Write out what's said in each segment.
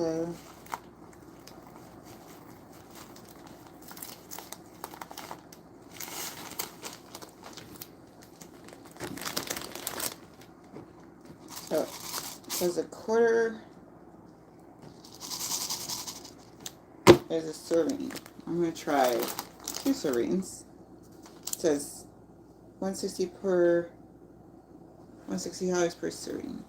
So there's a quarter, there's a serving. I'm going to try 2 servings. It says 160 calories per serving.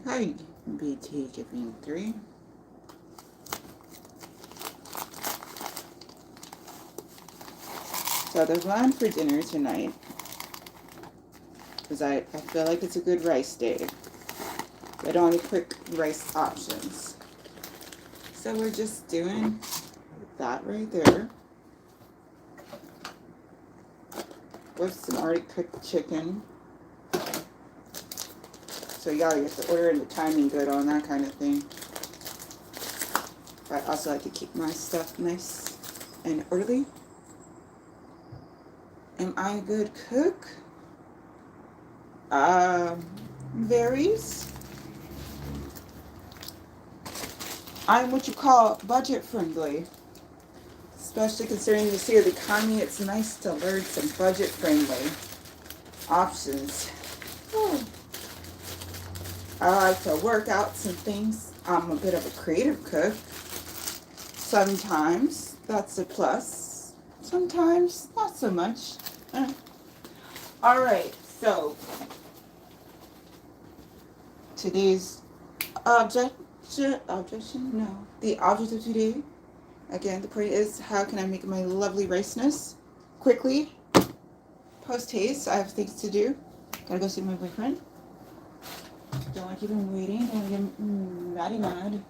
Hi, BT giving 3. So there's one for dinner tonight, because I feel like it's a good rice day. I don't want to quick rice options. So we're just doing that right there with some already cooked chicken. So you gotta get the order and the timing good on that kind of thing. I also like to keep my stuff nice and orderly. Am I a good cook? Varies. I'm what you call budget friendly. Especially considering the state of the economy, it's nice to learn some budget friendly options. I like to work out some things. I'm a bit of a creative cook. Sometimes that's a plus. Sometimes not so much. Alright, so today's the object of today, again, the point is, how can I make my lovely riceness quickly, post haste? I have things to do. Gotta go see my boyfriend. Don't want to keep him waiting. Don't want to get him mad.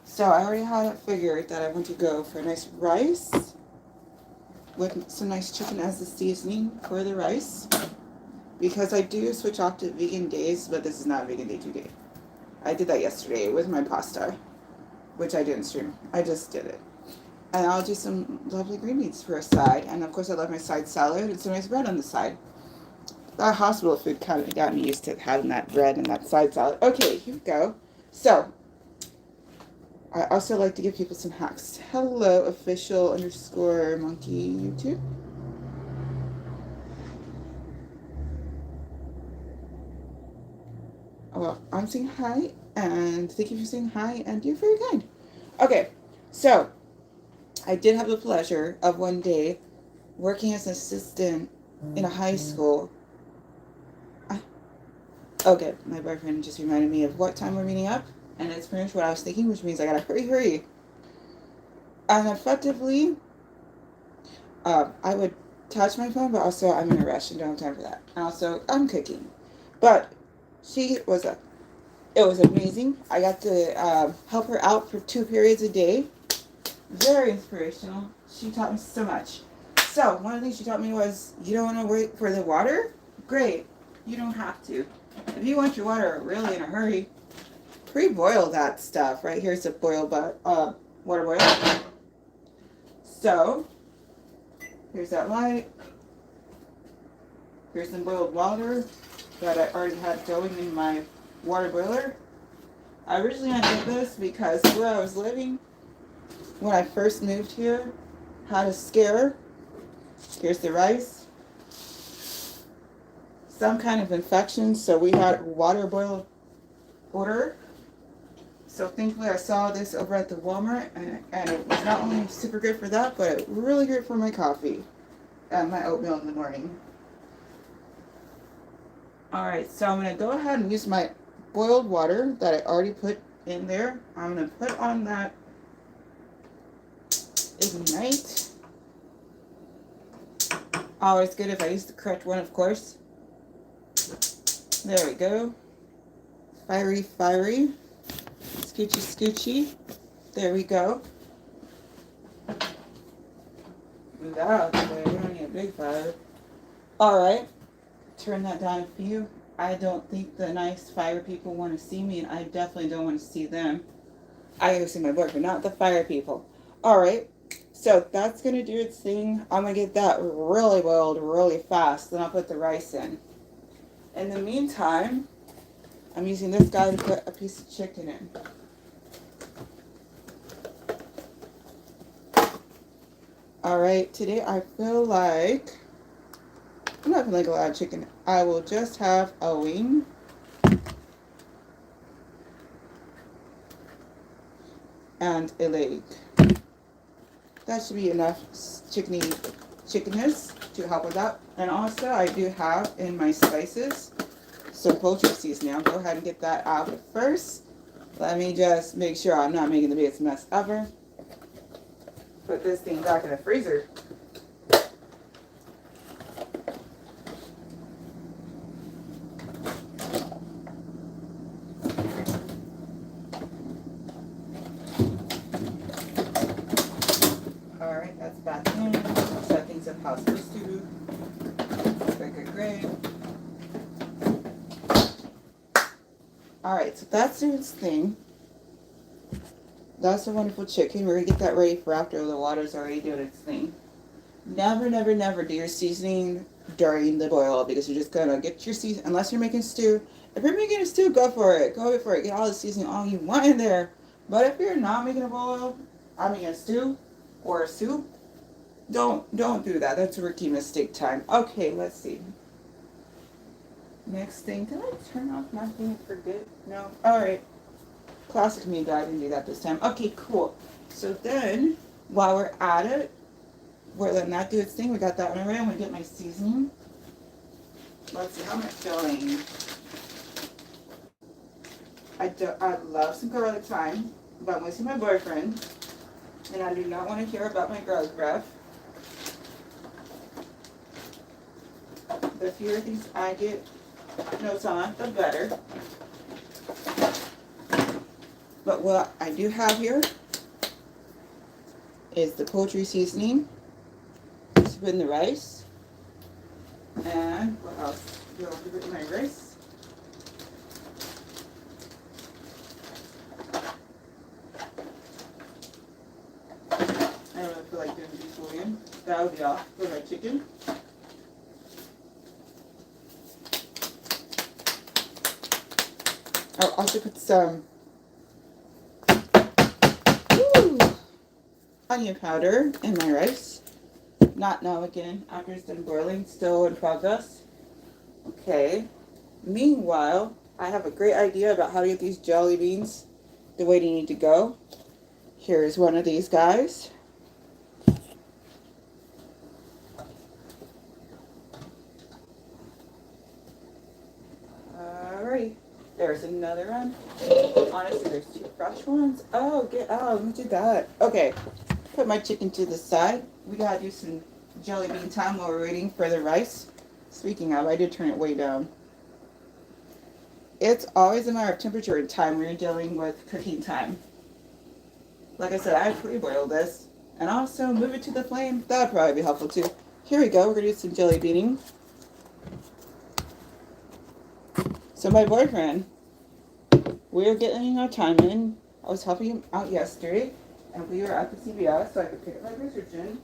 So I already had it figured that I want to go for a nice rice with some nice chicken as the seasoning for the rice, because I do switch off to vegan days, but this is not vegan day today. I did that yesterday with my pasta, which I didn't stream. I just did it. And I'll do some lovely green beans for a side. And of course I love my side salad and some nice bread on the side. That hospital food kind of got me used to having that bread and that side salad. Okay, here we go. So, I also like to give people some hacks. Hello, official_monkey YouTube. Well, I'm saying hi, and thank you for saying hi, and you're very kind. Okay, so I did have the pleasure of one day working as an assistant in a high school. Okay, my boyfriend just reminded me of what time we're meeting up, and it's pretty much what I was thinking, which means I gotta hurry. And effectively, I would touch my phone, but also I'm in a rush and don't have time for that. And also, I'm cooking. But it was amazing. I got to help her out for 2 periods a day. Very inspirational. She taught me so much. So, one of the things she taught me was, you don't want to wait for the water? Great. You don't have to. If you want your water really in a hurry, pre-boil that stuff. Right here's a water boil. So, here's that light. Here's some boiled water that I already had going in my water boiler. Originally I did this because where I was living when I first moved here had a scare. Here's the rice. Some kind of infection, so we had water boiled water. So thankfully I saw this over at the Walmart, and it was not only super good for that, but really good for my coffee and my oatmeal in the morning. Alright, so I'm going to go ahead and use my boiled water that I already put in there. I'm going to put on that ignite. Always good if I use the correct one, of course. There we go. Fiery. Scoochy. There we go. Move that out of the way. We don't need a big fire. Alright. Turn that down a few. I don't think the nice fire people want to see me, and I definitely don't want to see them. I go see my boyfriend, not the fire people. Alright. So that's going to do its thing. I'm going to get that really boiled really fast. Then I'll put the rice in. In the meantime, I'm using this guy to put a piece of chicken in. Alright, today I feel like I'm not feeling like a lot of chicken. I will just have a wing. And a leg. That should be enough chickenness to help with that. And also I do have in my spices some poultry seasoning. I'll go ahead and get that out first. Let me just make sure I'm not making the biggest mess ever. Put this thing back in the freezer. Alright, that's back in. Set things up how it's supposed to. Good, great. Alright, so that's doing its thing. That's a wonderful chicken. We're going to get that ready for after the water's already doing its thing. Never, never, never do your seasoning during the boil because you're just going to get your seasoning, unless you're making stew. If you're making a stew, go for it. Go for it. Get all the seasoning all you want in there. But if you're not making a boil, a stew or a soup, don't do that. That's a rookie mistake time. Okay, let's see. Next thing. Did I turn off my thing and forget? No? Alright. Classic me, but I didn't do that this time. Okay, cool. So then, while we're at it, we're letting that do its thing. We got that one ready. I'm going to get my seasoning. Let's see, how am I feeling? I love some garlic thyme, but I'm with my boyfriend, and I do not want to hear about my garlic breath. The fewer things I get notes on, the better. But what I do have here is the poultry seasoning. Just put in the rice. And what else? Do I want to put in my rice? I don't really feel like doing beef bouillon. That would be all for my chicken. I'll also put some onion powder in my rice. Not now again, after it's done boiling, still in progress. Okay. Meanwhile, I have a great idea about how to get these jelly beans the way they need to go. Here's one of these guys. Alright. There's another one. Honestly, there's two fresh ones. Oh, let me do that. Okay. Put my chicken to the side. We gotta do some jelly bean time while we're waiting for the rice. Speaking of, I did turn it way down. It's always a matter of temperature and time when you're dealing with cooking time. Like I said, I pre-boiled this. And also move it to the flame. That would probably be helpful too. Here we go. We're gonna do some jelly beaning. So my boyfriend, we're getting our time in. I was helping him out yesterday, and we were at the CVS so I could pick up my prescription.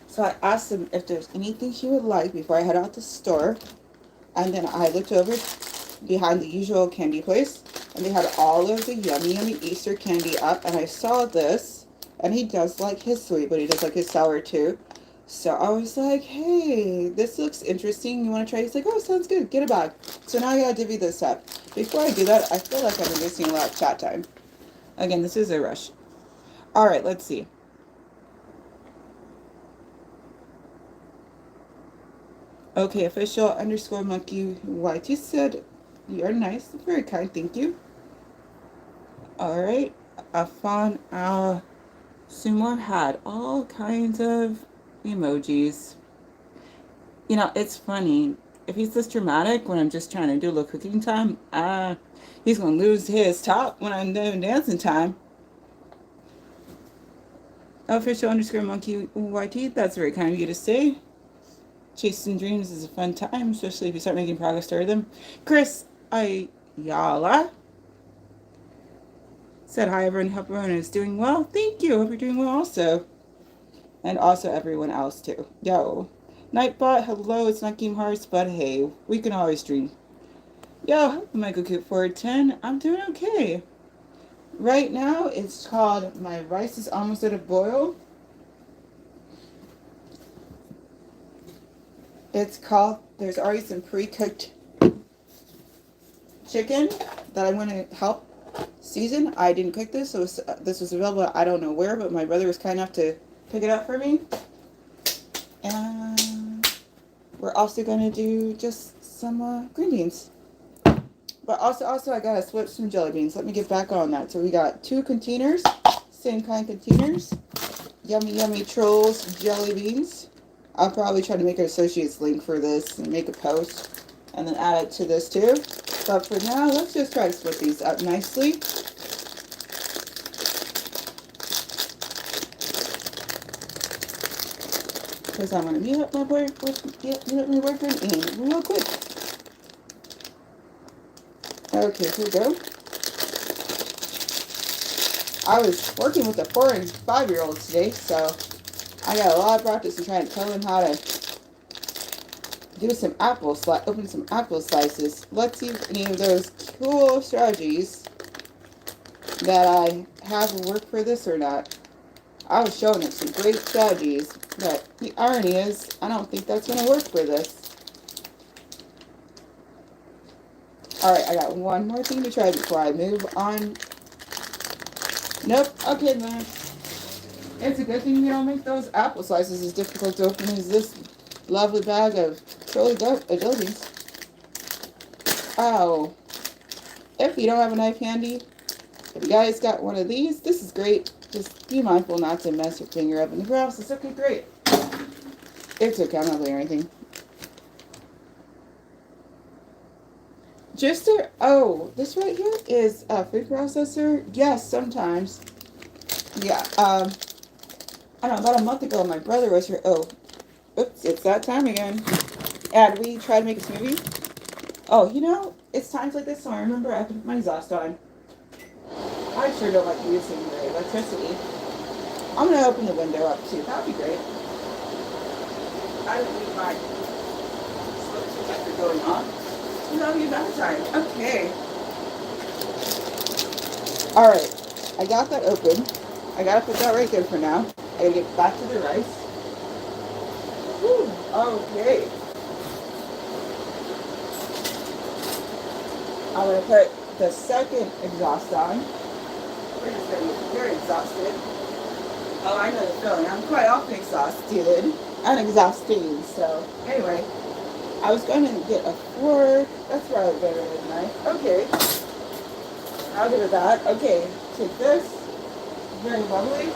So I asked him if there's anything he would like before I head out the store. And then I looked over behind the usual candy place, and they had all of the yummy, yummy Easter candy up. And I saw this, and he does like his sweet, but he does like his sour too. So I was like, hey, this looks interesting. You want to try? He's like, oh, sounds good. Get a bag. So now I gotta divvy this up. Before I do that, I feel like I've been wasting a lot of chat time. Again, this is a rush. All right, let's see. Okay, official underscore monkey YT said, you are nice. Very kind, thank you. Alright, Afan Al Sumo had all kinds of emojis. You know, it's funny. If he's this dramatic when I'm just trying to do a little cooking time, he's going to lose his top when I'm doing dancing time. Official underscore monkey YT, that's very kind of you to say. Chasing dreams is a fun time, especially if you start making progress toward them. Chris Ayala said, hi everyone, hope everyone is doing well. Thank you, hope you're doing well also. And also everyone else too. Yo. Nightbot, hello, it's not Game Hearts, but hey, we can always dream. Yo, Michael Coop 410, I'm doing okay. Right now, it's called My Rice is Almost at a Boil. It's called, there's already some pre-cooked chicken that I want to help season. I didn't cook this, so this was available, I don't know where, but my brother was kind enough to pick it up for me. And we're also going to do just some green beans. But also I got to switch some jelly beans. Let me get back on that. So we got 2 containers, same kind of containers. Yummy, yummy Trolls jelly beans. I'll probably try to make an associates link for this and make a post and then add it to this too. But for now, let's just try to split these up nicely. Because I'm going to meet up my boyfriend in real quick. Okay, here we go. I was working with a 4 and 5-year-old today, so I got a lot of practice in trying to tell them how to do some open some apple slices. Let's see if any of those cool strategies that I have will work for this or not. I was showing him some great strategies, but the irony is, I don't think that's going to work for this. Alright, I got one more thing to try before I move on. Nope, okay then. It's a good thing you don't make those apple slices as difficult to open as this lovely bag of Trolli jellybeans. Oh. If you don't have a knife handy, if you guys got one of these, this is great. Just be mindful not to mess your finger up in the grass. It's okay, great. It's okay, I'm not doing anything. Oh, this right here is a food processor. Yes, sometimes. Yeah, I don't know, about a month ago, my brother was here. Oh, oops, it's that time again. And we tried to make a smoothie. Oh, you know, it's times like this, so I remember I have to put my exhaust on. I sure don't like using the electricity. I'm going to open the window up too. That would be great. I don't need my smoke detector going on. So that'll be about time. Okay. Alright. I got that open. I got to put that right there for now. I got to get back to the rice. Whew. Okay. I'm going to put the second exhaust on. We're just going to get very exhausted. Oh, I know the feeling. I'm quite often exhausted and exhausting. So, anyway, I was going to get a fork. That's probably better than a knife. Okay. I'll give it that. Okay, take this. Very lovely.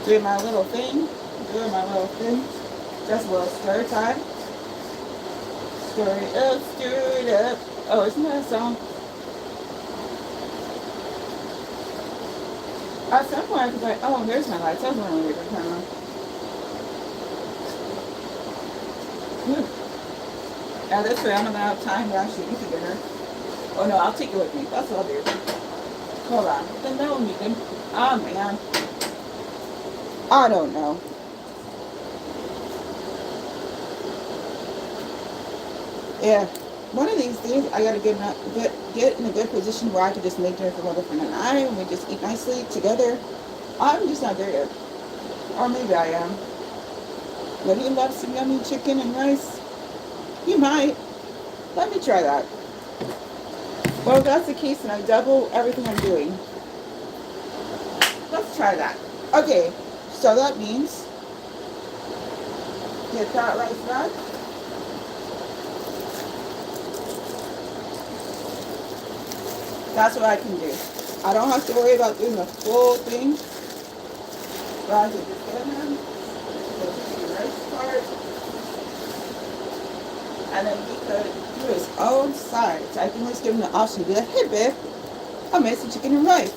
Doing my little thing. Just a little stir time. Stir it up, stir it up. Oh, isn't that a song? At some point, I was like, oh, there's my lights. I was wondering where they're coming on. Now, this way, I'm going to have time to actually eat the dinner. Oh, no, I'll take it with me. That's what I'll do. Hold on. Then that will be good. Oh, man. I don't know. Yeah. One of these days, I gotta get in a good position where I can just make dinner for my boyfriend and I, and we just eat nicely together. I'm just not there yet. Or maybe I am. But he loves some yummy chicken and rice. He might. Let me try that. Well, if that's the case, then I double everything I'm doing. Let's try that. Okay, so that means get that rice back. That's what I can do. I don't have to worry about doing the full thing. But I can just get him, take the rice part, and then he could do his own side. So I can just give him the option to be like, hey babe, I made some chicken and rice.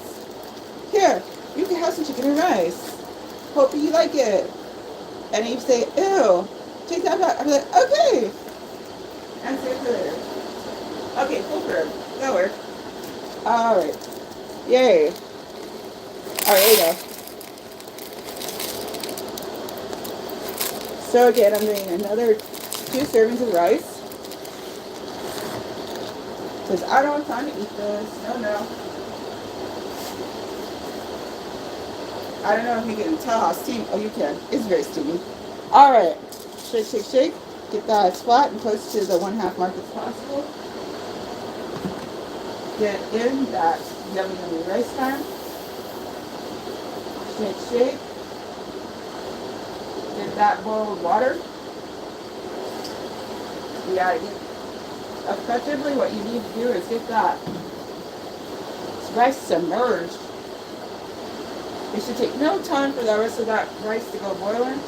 Here, you can have some chicken and rice. Hope you like it. And he'd say, ew, take that back. I'd be like, okay. And say it later. Okay, full curve. That worked. Alright. Yay. Alright, there you go. So again, I'm doing another 2 servings of rice. Because I don't have time to eat this. No, no. I don't know if you can tell how steamy. Oh, you can. It's very steamy. All right. Shake, shake, shake. Get that flat and close to the 1/2 mark as possible. Get in that yummy, yummy rice time. Shake, shake. Get that bowl of water. You gotta get effectively what you need to do is get that rice submerged. It should take no time for the rest of that rice to go boiling.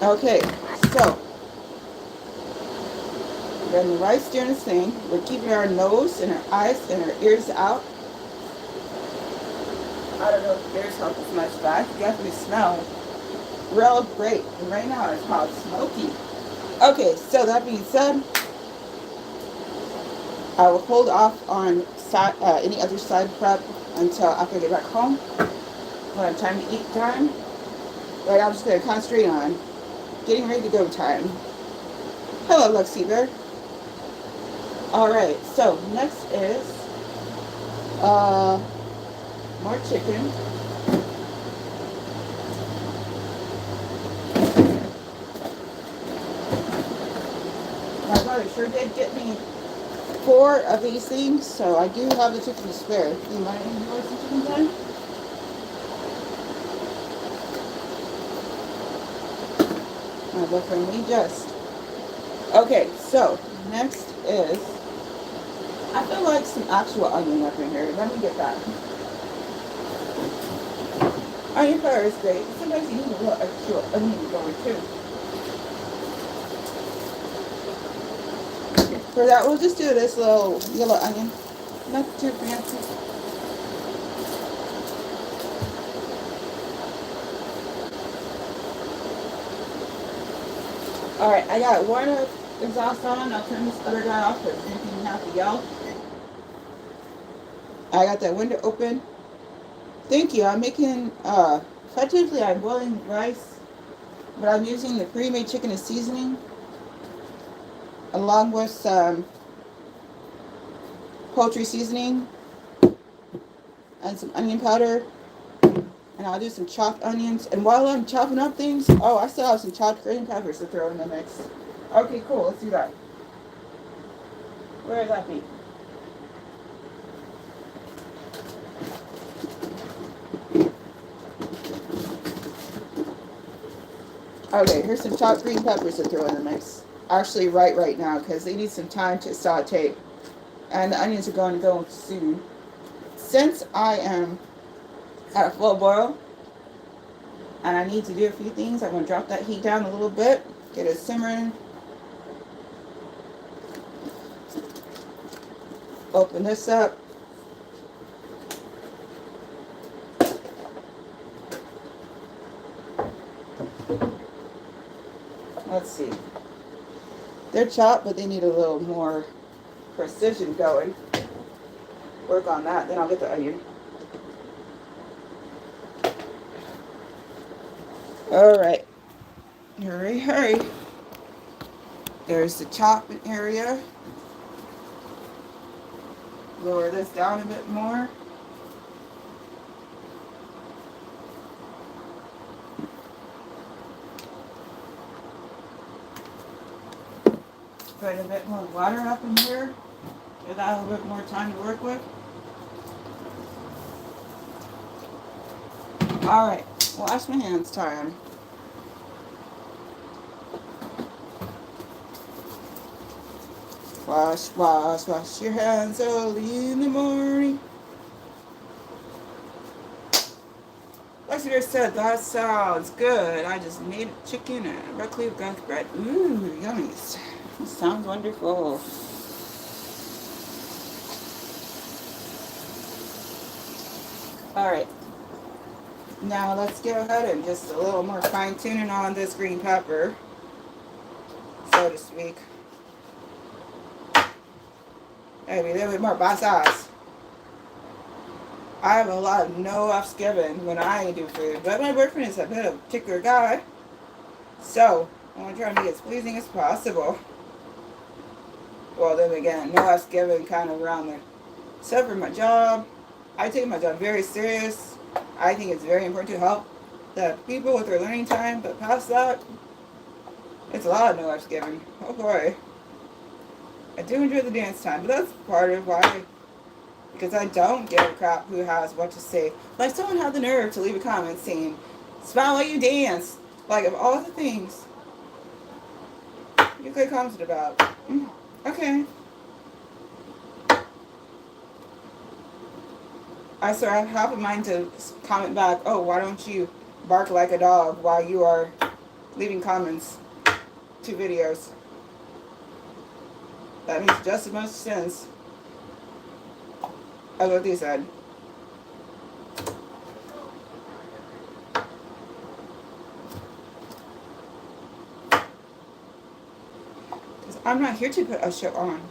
Okay, so when the rice doing its thing, we're keeping our nose and our eyes and our ears out. I don't know if the ears help as much, but I can definitely smell real great. And right now it's called smoky. Okay, so that being said, I will hold off on any other side prep until after I get back home when I'm time to eat time. But I'm just going to concentrate on getting ready to go time. Hello, Luxie Bear. Alright, so next is more chicken. My brother sure did get me 4 of these things, so I do have the chicken to spare. Do you mind enjoy some chicken time? My boyfriend, we just. Okay, so next is, I feel like some actual onion up in here. Let me get that. Onion powder is great. Sometimes you need a little extra onion to go with too. For that, we'll just do this little yellow onion. Not too fancy. Alright, I got one exhaust on. I'll turn this other guy off because you can have to yell. I got that window open. Thank you. I'm making, effectively I'm boiling rice, but I'm using the pre-made chicken as seasoning, along with some poultry seasoning and some onion powder. And I'll do some chopped onions. And while I'm chopping up things, oh, I still have some chopped green peppers to throw in the mix. Okay, cool. Let's do that. Where is that meat? Okay, here's some chopped green peppers to throw in the mix. Actually, right now, because they need some time to saute. And the onions are going to go soon. Since I am at a full boil, and I need to do a few things, I'm going to drop that heat down a little bit, get it simmering. Open this up. Let's see. They're chopped, but they need a little more precision going. Work on that, then I'll get the onion. Alright. Hurry, hurry. There's the chopping area. Lower this down a bit more. Put a bit more water up in here. Give that a little bit more time to work with. Alright, wash my hands time. Wash, wash, wash your hands early in the morning. Lexi said, that sounds good. I just made chicken and broccoli with garlic bread. Ooh, yummies. Sounds wonderful. Alright. Now let's go ahead and just a little more fine tuning on this green pepper, so to speak. Maybe a little bit more by size. I have a lot of no offs given when I do food, but my boyfriend is a bit of a particular guy, so I want to try and be as pleasing as possible. Well, then again, no offs given kind of around there. Except for my job, I take my job very serious. I think it's very important to help the people with their learning time, but past that, it's a lot of no offs given. Oh boy. I do enjoy the dance time, but that's part of why. Because I don't give a crap who has what to say. Like, someone had the nerve to leave a comment saying, smile while you dance. Like, of all the things you could comment about. Okay. I sort of have half a mind to comment back, oh, why don't you bark like a dog while you are leaving comments to videos? That makes just as much sense as what they said. Because I'm not here to put a show on.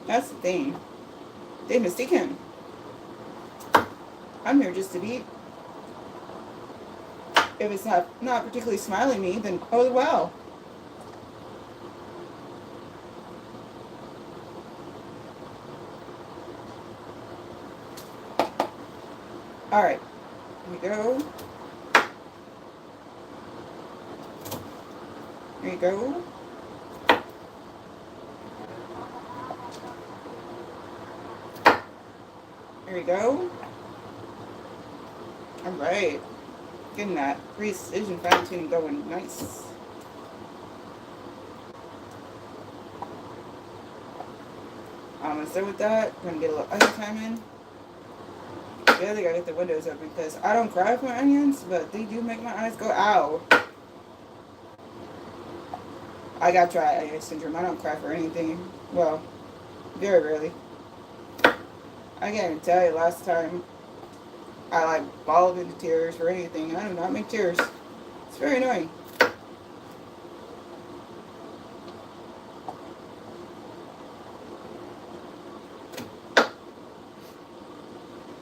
That's the thing. They mistake him. I'm here just to be. If it's not particularly smiling me, then oh well. Alright. Here we go. There you go. There we go. Alright. Getting that precision fine tuning going. Nice. I'm gonna start with that. I'm gonna get a little onion time in. Yeah, they gotta get the windows open because I don't cry for onions, but they do make my eyes go ow. I got dry eye syndrome. I don't cry for anything. Well, very rarely. I can't tell you last time I like bawled into tears for anything. I do not make tears. It's very annoying.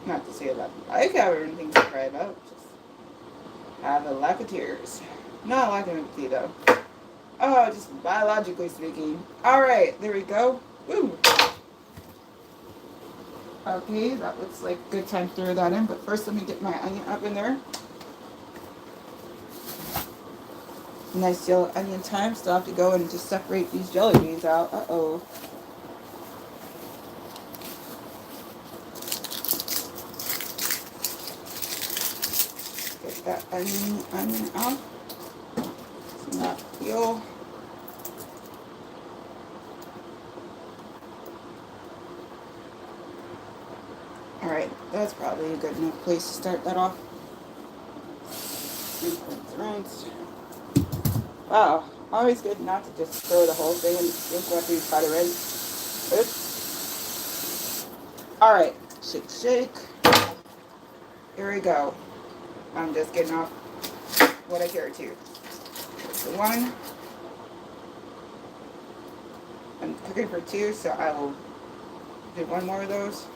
Not to say that I have anything to cry about. Just have a lack of tears. Not lack of empathy though. Oh, just biologically speaking. Alright, there we go. Woo! Okay, that looks like a good time to throw that in, but first let me get my onion up in there. Nice yellow onion time. Still have to go and just separate these jelly beans out. Uh-oh. Get that onion out. So not peel. Alright, that's probably a good enough place to start that off. Rinsed. Wow, always good not to just throw the whole thing in the sink after you try to rinse. Oops. Alright, shake, shake. Here we go. I'm just getting off what I care to. So one. I'm cooking for two, so I will do one more of those.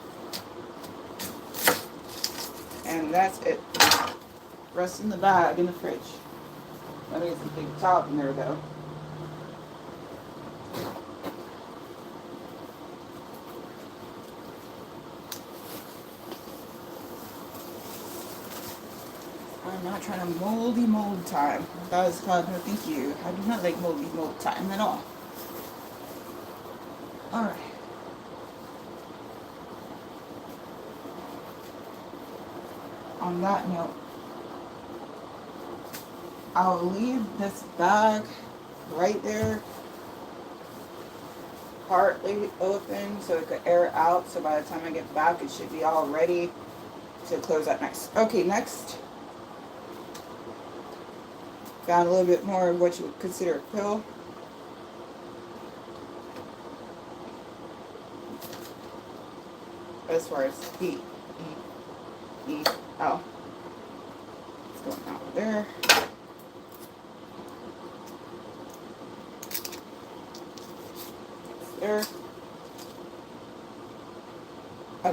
And that's it. Rest in the bag in the fridge. Let me get some big top in there though. I'm not trying to moldy mold time. That is called no thank you. I do not like moldy mold time at all. Alright. On that note, I'll leave this bag right there partly open so it could air out, so by the time I get back it should be all ready to close that nice. Okay, next, found a little bit more of what you would consider a pill. As far as heat. Oh. It's going out there. There.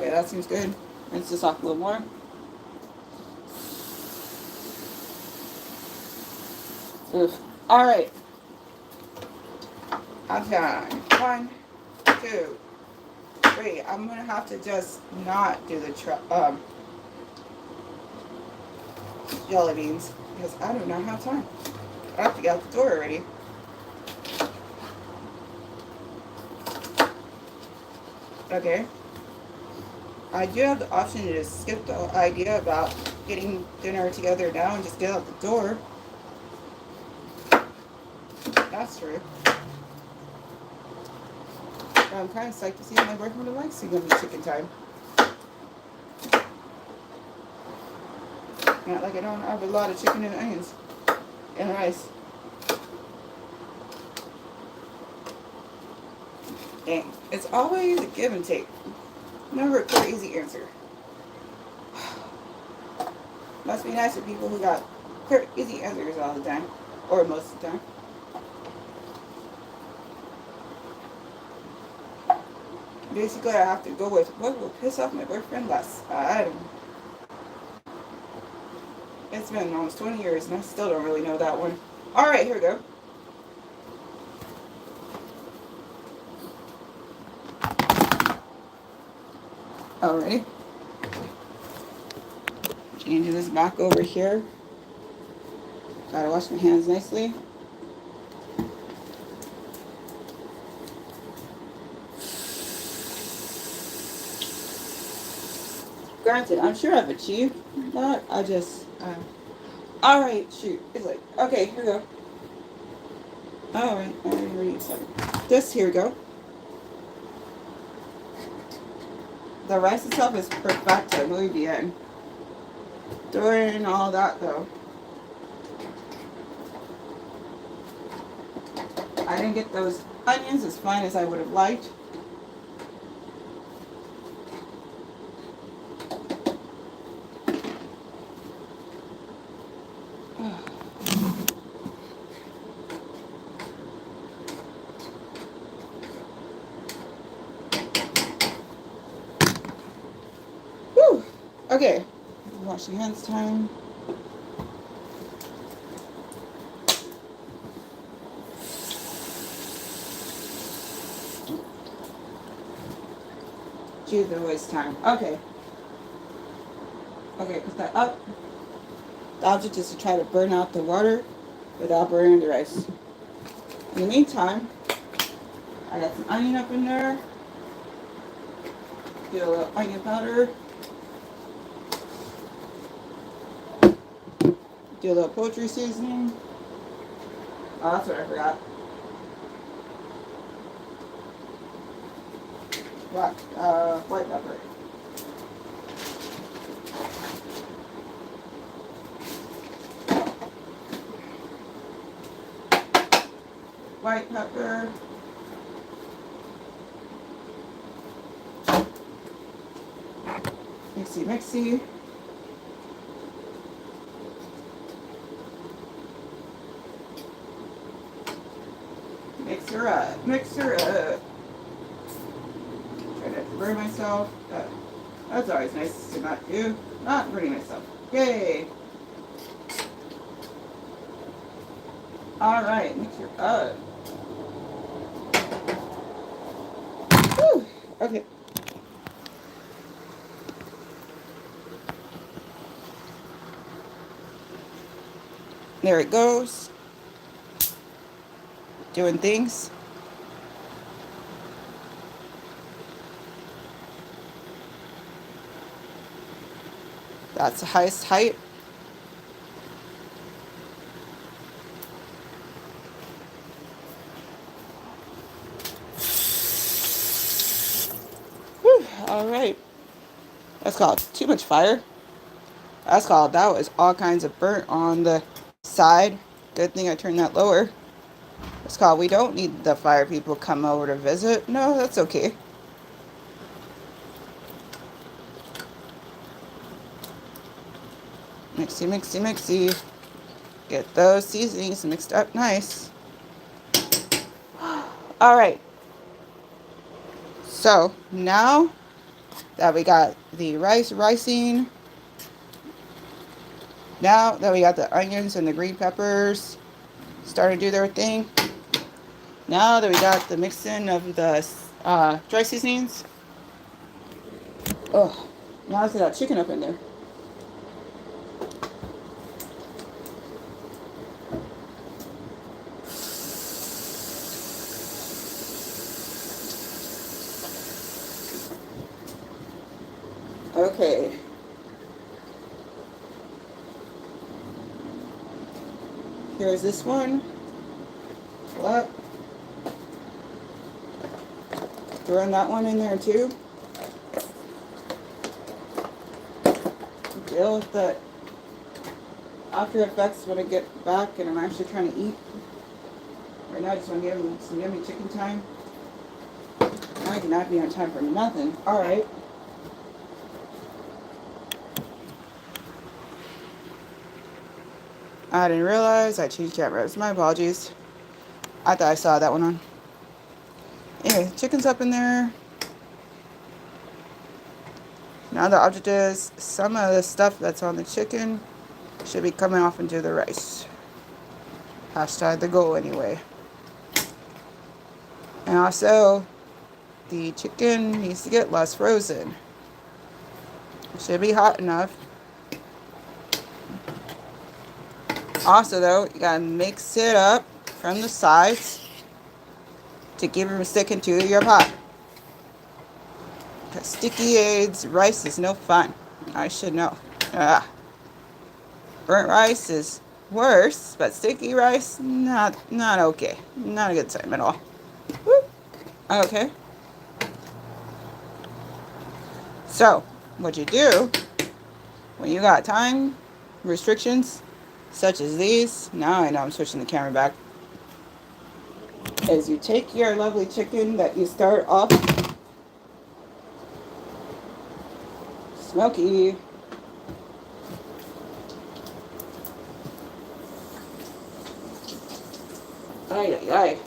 Okay, that seems good. Rinse this off a little more. Oof. All right. I'm done. 1, 2, 3. I'm gonna have to just not do the jelly beans because I do not have time. I have to get out the door already. Okay. I do have the option to just skip the idea about getting dinner together now and just get out the door. That's true. But I'm kind of psyched to see if my boyfriend likes to give me chicken time. Not like I don't have a lot of chicken and onions and rice. Dang. It's always a give and take. Never a clear, easy answer. Must be nice for people who got clear, easy answers all the time. Or most of the time. Basically, I have to go with what will piss off my boyfriend less. I don't know. It's been almost 20 years and I still don't really know that one. Alright, here we go. Alrighty. Changing this back over here. Gotta wash my hands nicely. Granted, I'm sure I've achieved that. I just, alright, shoot. It's like, okay, here we go. Alright, this, here we go. The rice itself is perfecto, muy bien. Doing all that though. I didn't get those onions as fine as I would have liked. Whew. Okay, washing hands time. Choose a waste time. Okay. Okay, put that up. The object is to try to burn out the water without burning the rice. In the meantime, I got some onion up in there. Do a little onion powder. Do a little poultry seasoning. Oh, that's what I forgot. White pepper. White pepper. Mixy, mixy. Mix her up, mix her up. Try not to burn myself. That's always nice to not do. Not burning myself. Yay! Alright, mix her up. Whew. Okay. There it goes. Doing things. That's the highest height. Whew. Alright. That's called too much fire. That was all kinds of burnt on the side. Good thing I turned that lower. That's called we don't need the fire people come over to visit. No, that's okay. Mixy, mixy, mixy. Get those seasonings mixed up nice. Alright. So, now that we got the ricing. Now that we got the onions and the green peppers starting to do their thing. Now that we got the mixing of the dry seasonings. Oh, now I see that chicken up in there. Okay. Here's this one. What? Throwing that one in there too. Deal with the after effects when I get back and I'm actually trying to eat. Right now I just want to give them some yummy chicken time. I cannot be on time for nothing. Alright. I didn't realize I changed cameras. My apologies. I thought I saw that one on. Anyway, chicken's up in there. Now the object is some of the stuff that's on the chicken should be coming off into the rice. Hashtag the goal anyway. And also, the chicken needs to get less frozen. It should be hot enough. Also though, you gotta mix it up from the sides to keep it from sticking to your pot. Because sticky aids rice is no fun. I should know. Burnt rice is worse, but sticky rice, not okay. Not a good time at all. Woo. Okay. So, what you do when you got time restrictions, such as these, now I know I'm switching the camera back, is you take your lovely chicken that you start off smoky. Ay, ay, ay.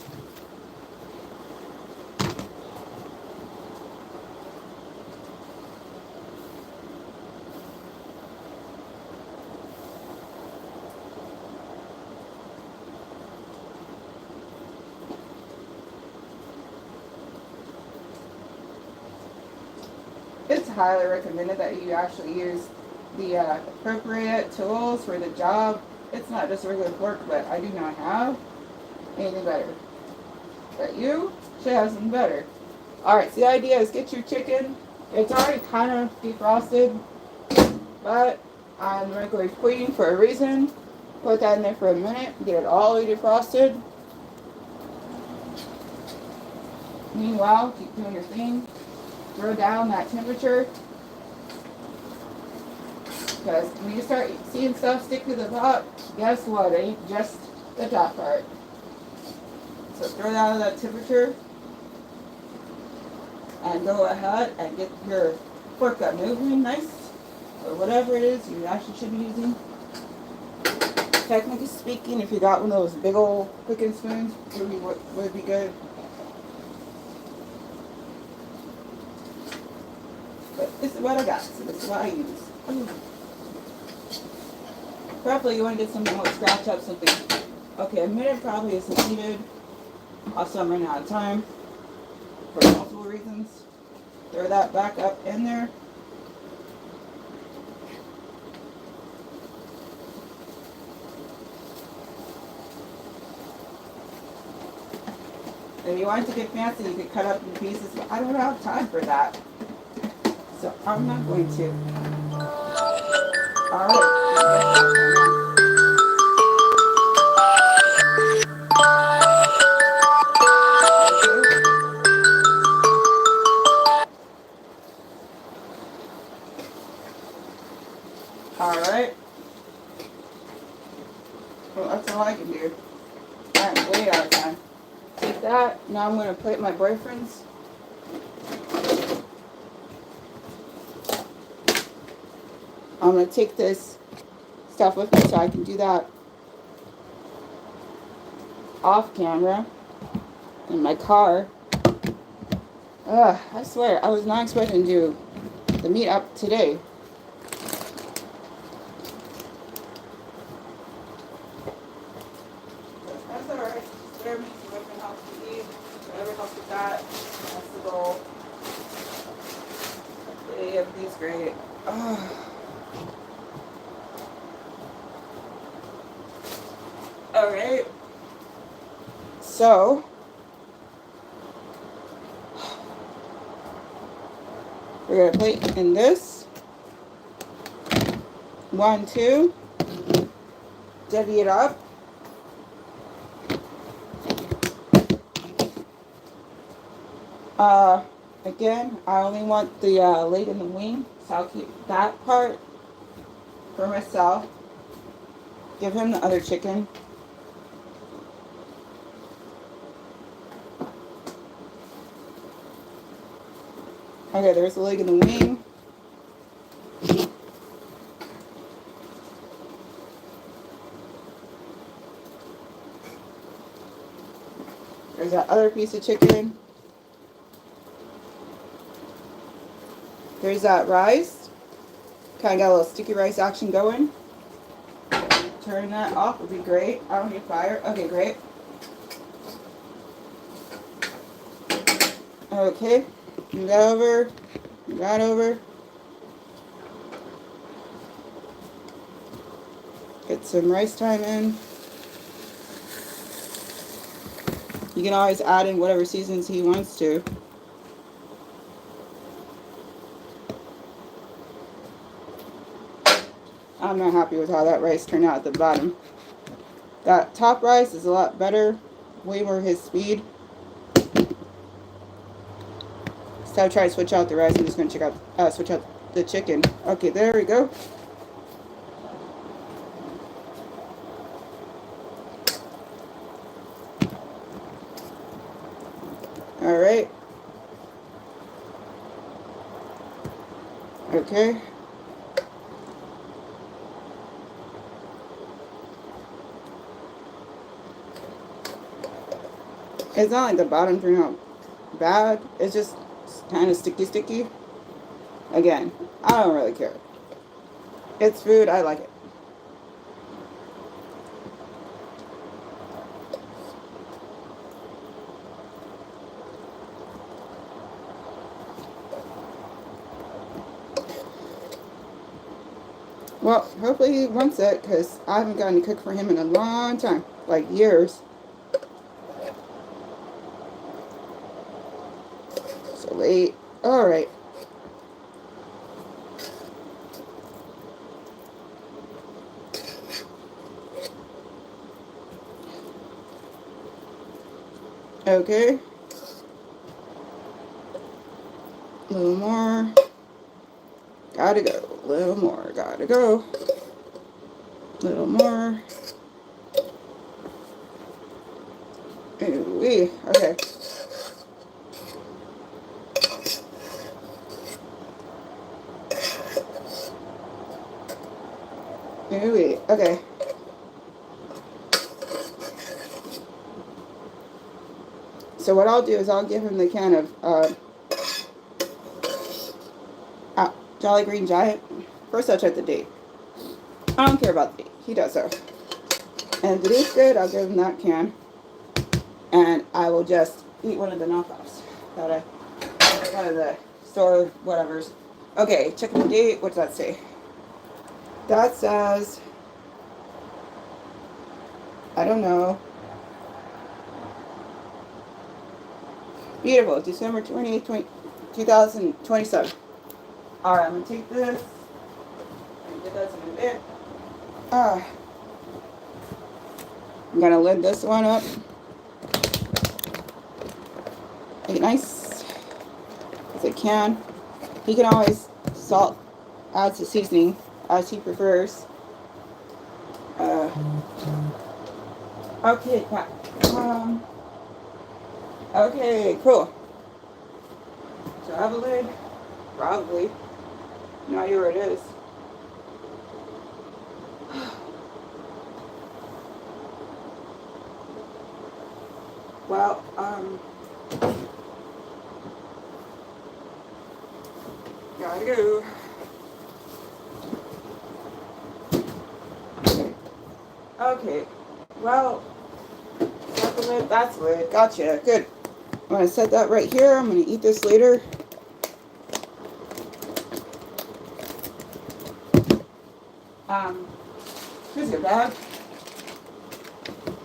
It's highly recommended that you actually use the appropriate tools for the job. It's not just regular fork, but I do not have anything better. But you should have something better. Alright, so the idea is get your chicken. It's already kind of defrosted, but I'm regularly queen for a reason. Put that in there for a minute, get it all the way defrosted. Meanwhile, keep doing your thing. Throw down that temperature. Because when you start seeing stuff stick to the top, guess what? It ain't just the top part. So throw down that temperature. And go ahead and get your fork gun moving nice. Or whatever it is you actually should be using. Technically speaking, if you got one of those big old cooking spoons, would be good. But this is what I got, so this is what I use. Probably you want to get something that will scratch up something. Okay, a minute probably isn't needed. Also, I'm running out of time for multiple reasons. Throw that back up in there. If you want to get fancy, you could cut up in pieces, but I don't have time for that. So I'm not going to. Alright. Alright. Well, that's all I can do. I'm way out of time. Take that. Now I'm going to plate my boyfriend's. I'm going to take this stuff with me so I can do that off camera in my car. I swear, I was not expecting to do the meat up today. That's alright. Whatever makes you whatever helps you eat, whatever helps with that. That's the goal. Okay, everything's great. Alright. So we're gonna plate in this. 1, 2. Divvy it up. Again, I only want the leg and the wing, so I'll keep that part for myself. Give him the other chicken. Okay, there's the leg and the wing. There's that other piece of chicken. There's that rice. Kind of got a little sticky rice action going. Turn that off would be great. I don't need fire. Okay, great. Okay, move that over. Move that over. Get some rice thyme in. You can always add in whatever seasons he wants to. I'm not happy with how that rice turned out at the bottom. That top rice is a lot better, way more his speed. So I'll try to switch out the rice. I'm just going to switch out the chicken. Okay, there we go. All right. Okay. It's not like the bottom turned out bad. It's just kind of sticky. Again, I don't really care. It's food. I like it. Well, hopefully he wants it, because I haven't gotten to cook for him in a long time. Like years. So late. Alright. Okay. A little more. Gotta go. A little more. Gotta go. A little more. Ooh-wee. Okay. Ooh-wee. Okay. So what I'll do is I'll give him the can of Jolly Green Giant. First I'll check the date. I don't care about the date. He does so. And if it is good, I'll give him that can. And I will just eat one of the knockoffs. One of the store whatevers. Okay, check the date. What does that say? That says, I don't know. Beautiful. December 28th, 2027. Alright, I'm going to take this. And get that in a bit. I'm going to lid this one up. Make it nice as I can. He can always salt, add to seasoning as he prefers. Okay, okay, cool. So I have a lid, probably. No idea where it is. Well, got I do. Okay. Well, got the lid. That's the lid. Gotcha. Good. I'm going to set that right here. I'm going to eat this later. Here's your bag.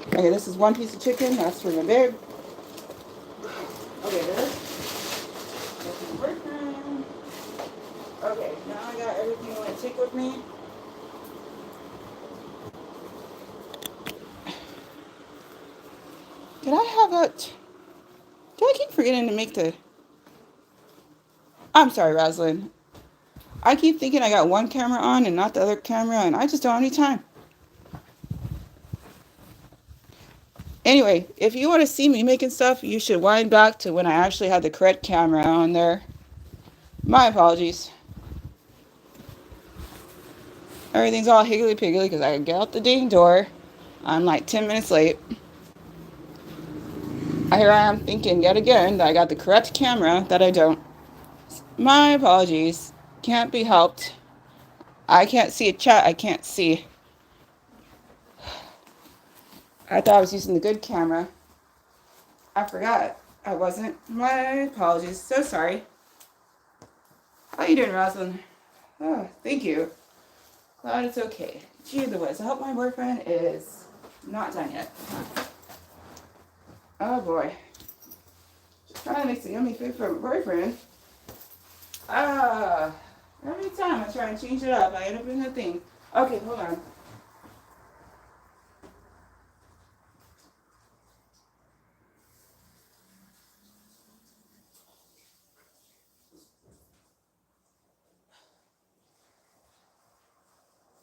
Okay, this is one piece of chicken. That's for my babe. Okay, that's my boyfriend. Okay, now I got everything I want to take with me. Did I have that? Did I keep forgetting to make the... I'm sorry, Roslyn. I keep thinking I got one camera on and not the other camera, and I just don't have any time. Anyway, if you want to see me making stuff, you should wind back to when I actually had the correct camera on there. My apologies. Everything's all higgly-piggly because I get out the dang door. I'm like 10 minutes late. Here I am thinking yet again that I got the correct camera that I don't. My apologies. Can't be helped. I can't see a chat. I can't see. I thought I was using the good camera. I forgot. I wasn't. My apologies. So sorry. How you doing, Rosalind? Oh, thank you. Glad it's okay. Gee, the whiz. I hope my boyfriend is not done yet. Oh boy. Just trying to make some yummy food for my boyfriend. Every time I try and change it up, I end up in the thing. Okay, hold on.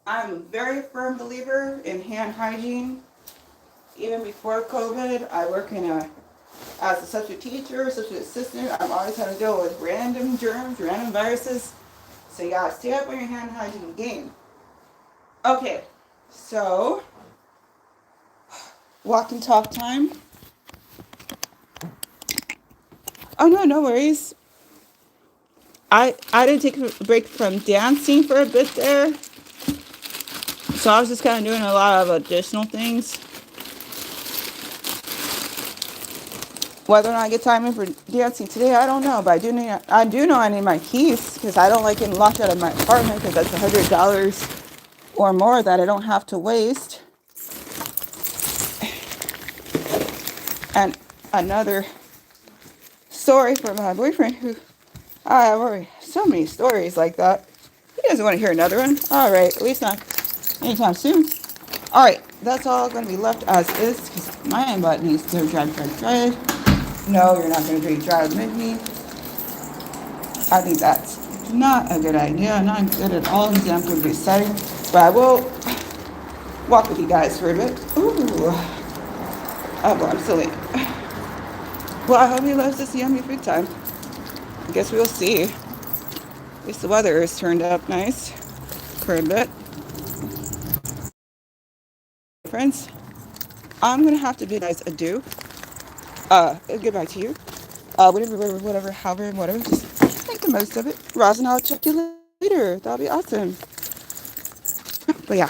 I'm a very firm believer in hand hygiene. Even before COVID, I work as a substitute teacher, substitute assistant. I'm always having to deal with random germs, random viruses. So you gotta stay up on your hand hygiene game. Okay, so walk and talk time. Oh no, no worries. I didn't take a break from dancing for a bit there. So I was just kind of doing a lot of additional things. Whether or not I get time in for dancing today, I don't know. But I do know I need my keys because I don't like getting locked out of my apartment because that's $100 or more that I don't have to waste. And another story for my boyfriend who I have already so many stories like that. He doesn't want to hear another one. All right, at least not anytime soon. All right, that's all going to be left as is because my butt needs to dry. No, you're not going to dry with me. I think that's not a good idea. Not good at all. I'm going to be exciting. But I will walk with you guys for a bit. Ooh. Oh, boy, I'm so late. Well, I hope he loves this yummy food time. I guess we'll see. At least the weather has turned up nice for a bit. Friends, I'm going to have to bid you guys adieu. Goodbye to you. Whatever, however, whatever. Just make the most of it. Roz and I'll check you later. That'll be awesome. But yeah,